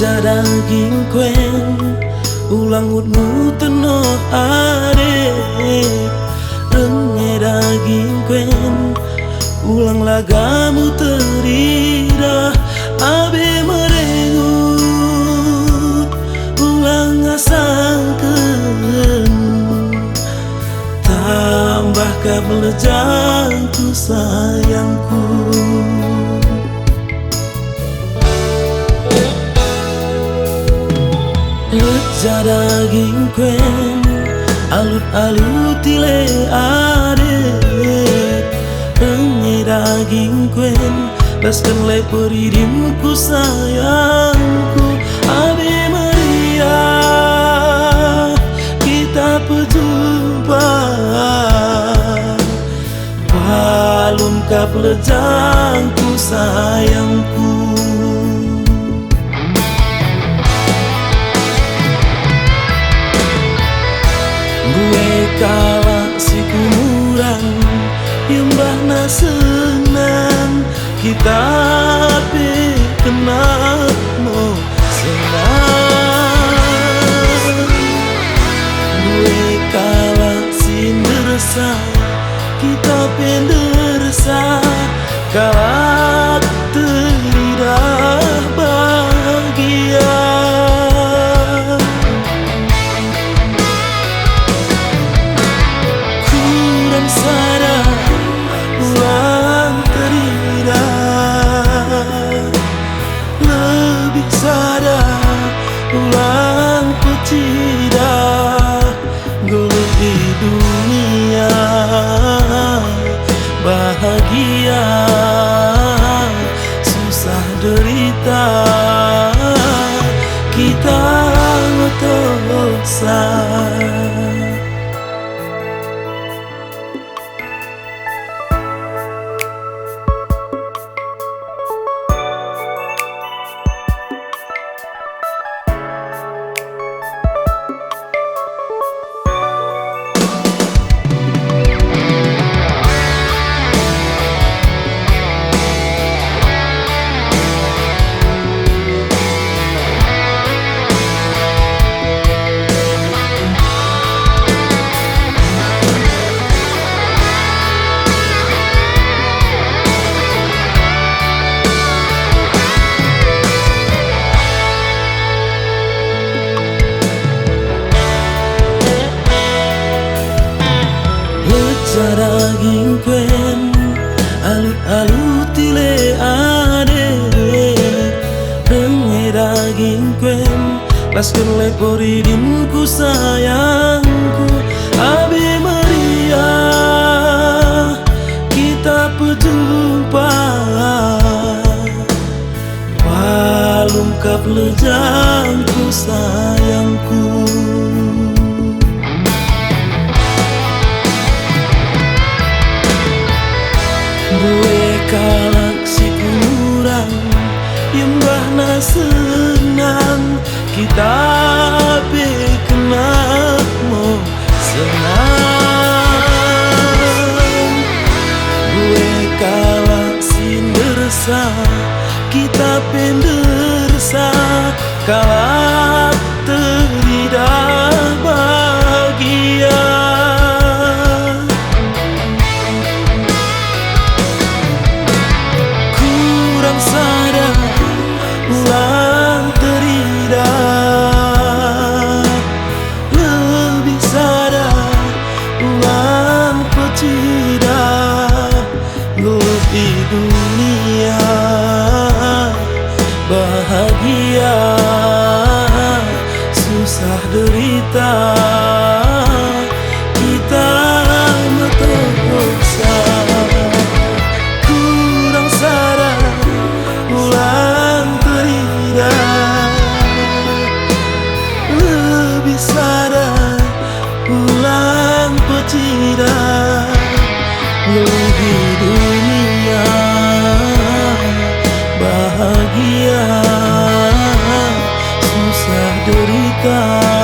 daging kuen ulang utmu teno adek renge daging kuen ulang lagamu terira abe merengut ulang asangkeun tambah kabelejangku sayangku. Leja daging kuen alut-alut tile adek renge daging kuen laskan le peridimku sayangku Ave Maria kita berjumpa balum kabelejangku sayangku. Kala si kumurang yembahna senang kita pe kenal mo senang gue kala si ndersa kita pe ndersa kala teridah bahagia. Ulang pecida gelut di dunia bahagia susah derita kita dosa. Daging kuen alut-alut tile adek renge daging kuen laskan le peridimku sayangku Ave Maria kita berjumpa balum kabelejangku sayangku. Gue kalak si kurang yembahna senang kita be kenal mo senang gue kalak si ndersa kita pendersa kalak teridah bahagia. Ulang teridah lebih sadar ulang pecida gelut di dunia bahagia susah derita kita berdosa. Kurang sadar ulang lebih sadar ulang pecida di dunia bahagia susah derita.